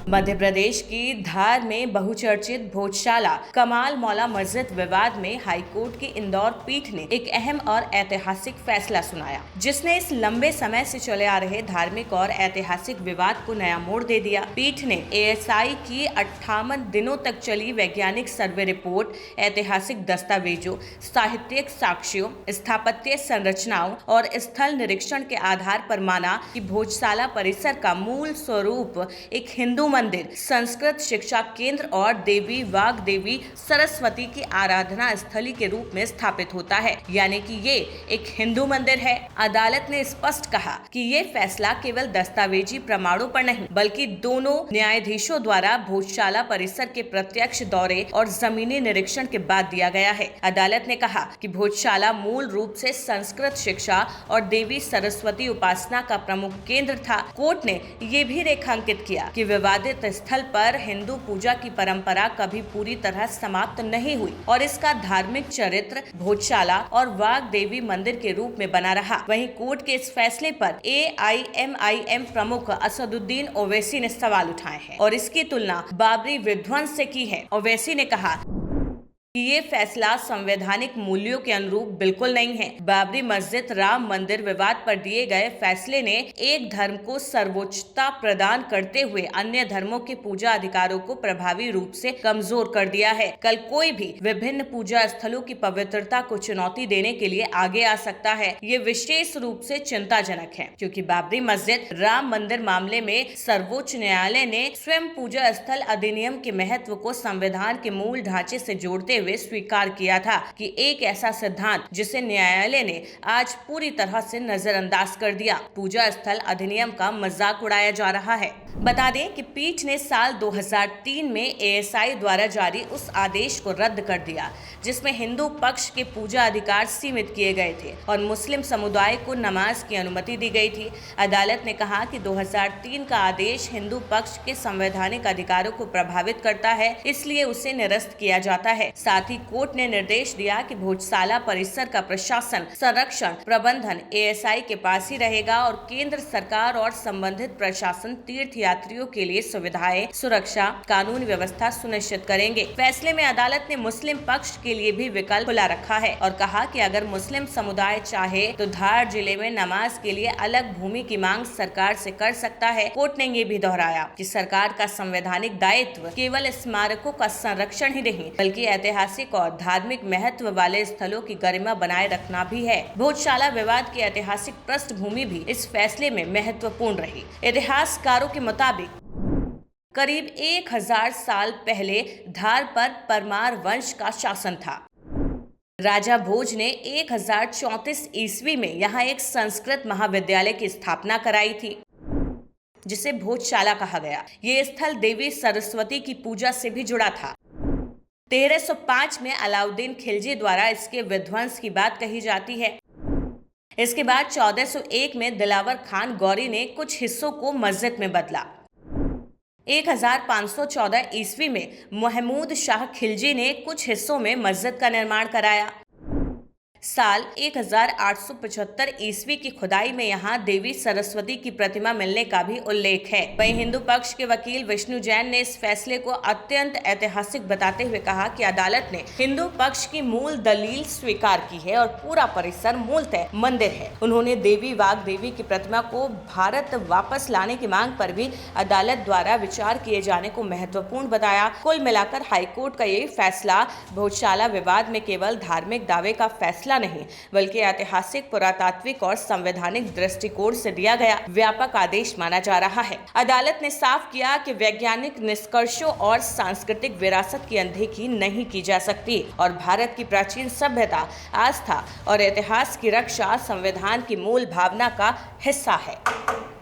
मध्य प्रदेश की धार में बहुचर्चित भोजशाला कमाल मौला मस्जिद विवाद में हाईकोर्ट की इंदौर पीठ ने एक अहम और ऐतिहासिक फैसला सुनाया, जिसने इस लंबे समय से चले आ रहे धार्मिक और ऐतिहासिक विवाद को नया मोड़ दे दिया। पीठ ने एएसआई की 58 दिनों तक चली वैज्ञानिक सर्वे रिपोर्ट, ऐतिहासिक दस्तावेजों, साहित्यिक साक्ष्यों, स्थापत्य संरचनाओं और स्थल निरीक्षण के आधार पर माना कि भोजशाला परिसर का मूल स्वरूप एक हिंदू मंदिर, संस्कृत शिक्षा केंद्र और देवी वाग्देवी सरस्वती की आराधना स्थली के रूप में स्थापित होता है, यानी कि ये एक हिंदू मंदिर है। अदालत ने स्पष्ट कहा कि ये फैसला केवल दस्तावेजी प्रमाणों पर नहीं, बल्कि दोनों न्यायाधीशों द्वारा भोजशाला परिसर के प्रत्यक्ष दौरे और जमीनी निरीक्षण के बाद दिया गया है। अदालत ने कहा कि भोजशाला मूल रूप से संस्कृत शिक्षा और देवी सरस्वती उपासना का प्रमुख केंद्र था। कोर्ट ने ये भी रेखांकित किया कि विवादित स्थल पर हिंदू पूजा की परंपरा कभी पूरी तरह समाप्त नहीं हुई और इसका धार्मिक चरित्र भोजशाला और वाग देवी मंदिर के रूप में बना रहा। वहीं कोर्ट के इस फैसले पर एआईएमआईएम प्रमुख असदुद्दीन ओवैसी ने सवाल उठाए हैं और इसकी तुलना बाबरी विध्वंस से की है। ओवैसी ने कहा कि ये फैसला संवैधानिक मूल्यों के अनुरूप बिल्कुल नहीं है। बाबरी मस्जिद राम मंदिर विवाद पर दिए गए फैसले ने एक धर्म को सर्वोच्चता प्रदान करते हुए अन्य धर्मों के पूजा अधिकारों को प्रभावी रूप से कमजोर कर दिया है। कल कोई भी विभिन्न पूजा स्थलों की पवित्रता को चुनौती देने के लिए आगे आ सकता है। ये विशेष रूप से चिंताजनक है, क्योंकि बाबरी मस्जिद राम मंदिर मामले में सर्वोच्च न्यायालय ने स्वयं पूजा स्थल अधिनियम के महत्व को संविधान के मूल ढांचे से जोड़ते स्वीकार किया था कि एक ऐसा सिद्धांत जिसे न्यायालय ने आज पूरी तरह से नजरअंदाज कर दिया। पूजा स्थल अधिनियम का मजाक उड़ाया जा रहा है। बता दें कि पीठ ने साल 2003 में एएसआई द्वारा जारी उस आदेश को रद्द कर दिया जिसमें हिंदू पक्ष के पूजा अधिकार सीमित किए गए थे और मुस्लिम समुदाय को नमाज की अनुमति दी गई थी। अदालत ने कहा कि 2003 का आदेश हिंदू पक्ष के संवैधानिक अधिकारों को प्रभावित करता है, इसलिए उसे निरस्त किया जाता है। साथ ही कोर्ट ने निर्देश दिया कि भोजशाला परिसर का प्रशासन, संरक्षण, प्रबंधन एएसआई के पास ही रहेगा और केंद्र सरकार और संबंधित प्रशासन तीर्थ यात्रियों के लिए सुविधाएं, सुरक्षा, कानून व्यवस्था सुनिश्चित करेंगे। फैसले में अदालत ने मुस्लिम पक्ष के लिए भी विकल्प खुला रखा है और कहा कि अगर मुस्लिम समुदाय चाहे तो धार जिले में नमाज के लिए अलग भूमि की मांग सरकार से कर सकता है। कोर्ट ने ये भी दोहराया कि सरकार का संवैधानिक दायित्व केवल स्मारकों का संरक्षण ही नहीं, बल्कि ऐतिहासिक और धार्मिक महत्व वाले स्थलों की गरिमा बनाए रखना भी है। भोजशाला विवाद की ऐतिहासिक पृष्ठभूमि भी इस फैसले में महत्वपूर्ण रही। इतिहासकारों के मुताबिक करीब 1000 साल पहले धार पर परमार वंश का शासन था। राजा भोज ने 1034 ईस्वी में यहाँ एक संस्कृत महाविद्यालय की स्थापना कराई थी, जिसे भोजशाला कहा गया। ये स्थल देवी सरस्वती की पूजा से भी जुड़ा था। 1305 में अलाउद्दीन खिलजी द्वारा इसके विध्वंस की बात कही जाती है। इसके बाद 1401 में दिलावर खान गौरी ने कुछ हिस्सों को मस्जिद में बदला। 1514 ईस्वी में महमूद शाह खिलजी ने कुछ हिस्सों में मस्जिद का निर्माण कराया। साल 1875 ईस्वी की खुदाई में यहाँ देवी सरस्वती की प्रतिमा मिलने का भी उल्लेख है। वहीं हिंदू पक्ष के वकील विष्णु जैन ने इस फैसले को अत्यंत ऐतिहासिक बताते हुए कहा कि अदालत ने हिंदू पक्ष की मूल दलील स्वीकार की है और पूरा परिसर मूलतः मंदिर है। उन्होंने देवी वाग्देवी की प्रतिमा को भारत वापस लाने की मांग पर भी अदालत द्वारा विचार किए जाने को महत्वपूर्ण बताया। कुल मिलाकर हाईकोर्ट का ये फैसला भोजशाला विवाद में केवल धार्मिक दावे का फैसला नहीं, बल्कि ऐतिहासिक, पुरातात्विक और संवैधानिक दृष्टिकोण से दिया गया व्यापक आदेश माना जा रहा है। अदालत ने साफ किया कि वैज्ञानिक निष्कर्षों और सांस्कृतिक विरासत की अनदेखी नहीं की जा सकती और भारत की प्राचीन सभ्यता, आस्था और इतिहास की रक्षा संविधान की मूल भावना का हिस्सा है।